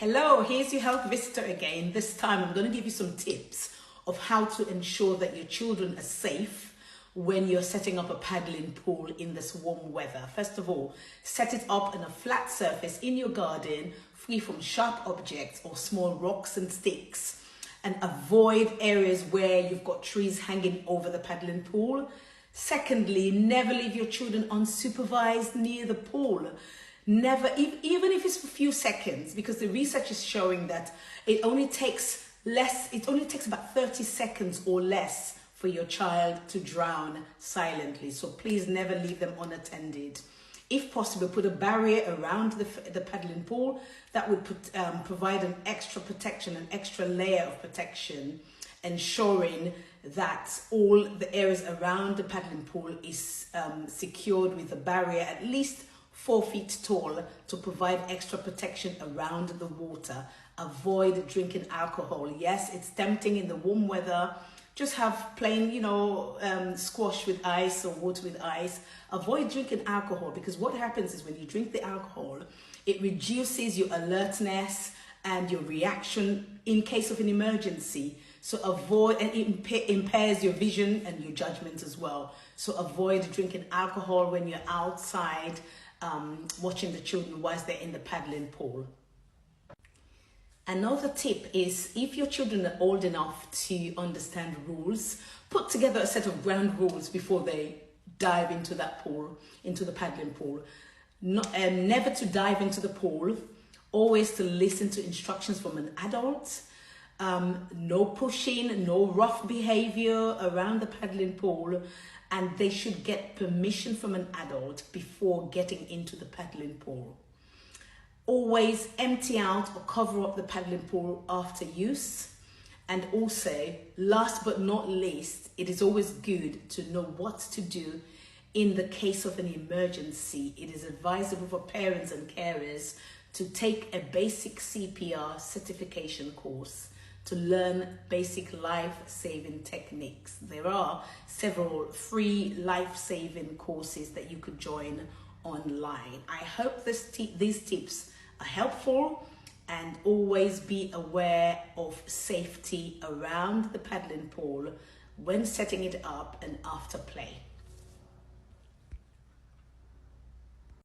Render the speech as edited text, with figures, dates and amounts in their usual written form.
Hello, here's your health visitor again. This time I'm going to give you some tips of how to ensure that your children are safe when you're setting up a paddling pool in this warm weather. First of all, set it up on a flat surface in your garden, free from sharp objects or small rocks and sticks, and avoid areas where you've got trees hanging over the paddling pool. Secondly, never leave your children unsupervised near the pool. Never, even if it's for a few seconds, because the research is showing that it only takes about 30 seconds or less for your child to drown silently. So please never leave them unattended. If possible, put a barrier around the paddling pool. That would provide an extra protection, an extra layer of protection, ensuring that all the areas around the paddling pool is secured with a barrier at least 4 feet tall to provide extra protection around the water. Avoid drinking alcohol. Yes, it's tempting in the warm weather. Just have plain, squash with ice or water with ice. Avoid drinking alcohol, because what happens is when you drink the alcohol, it reduces your alertness and your reaction in case of an emergency. So avoid, and it impairs your vision and your judgment as well. So avoid drinking alcohol when you're outside watching the children whilst they're in the paddling pool. Another tip is, if your children are old enough to understand rules, put together a set of ground rules before they dive into that pool, into the paddling pool. Never to dive into the pool, always to listen to instructions from an adult. No pushing, no rough behavior around the paddling pool, and they should get permission from an adult before getting into the paddling pool. Always empty out or cover up the paddling pool after use. And also, last but not least, it is always good to know what to do in the case of an emergency. It is advisable for parents and carers to take a basic CPR certification course to learn basic life-saving techniques. There are several free life-saving courses that you could join online. I hope these tips are helpful, and always be aware of safety around the paddling pool when setting it up and after play.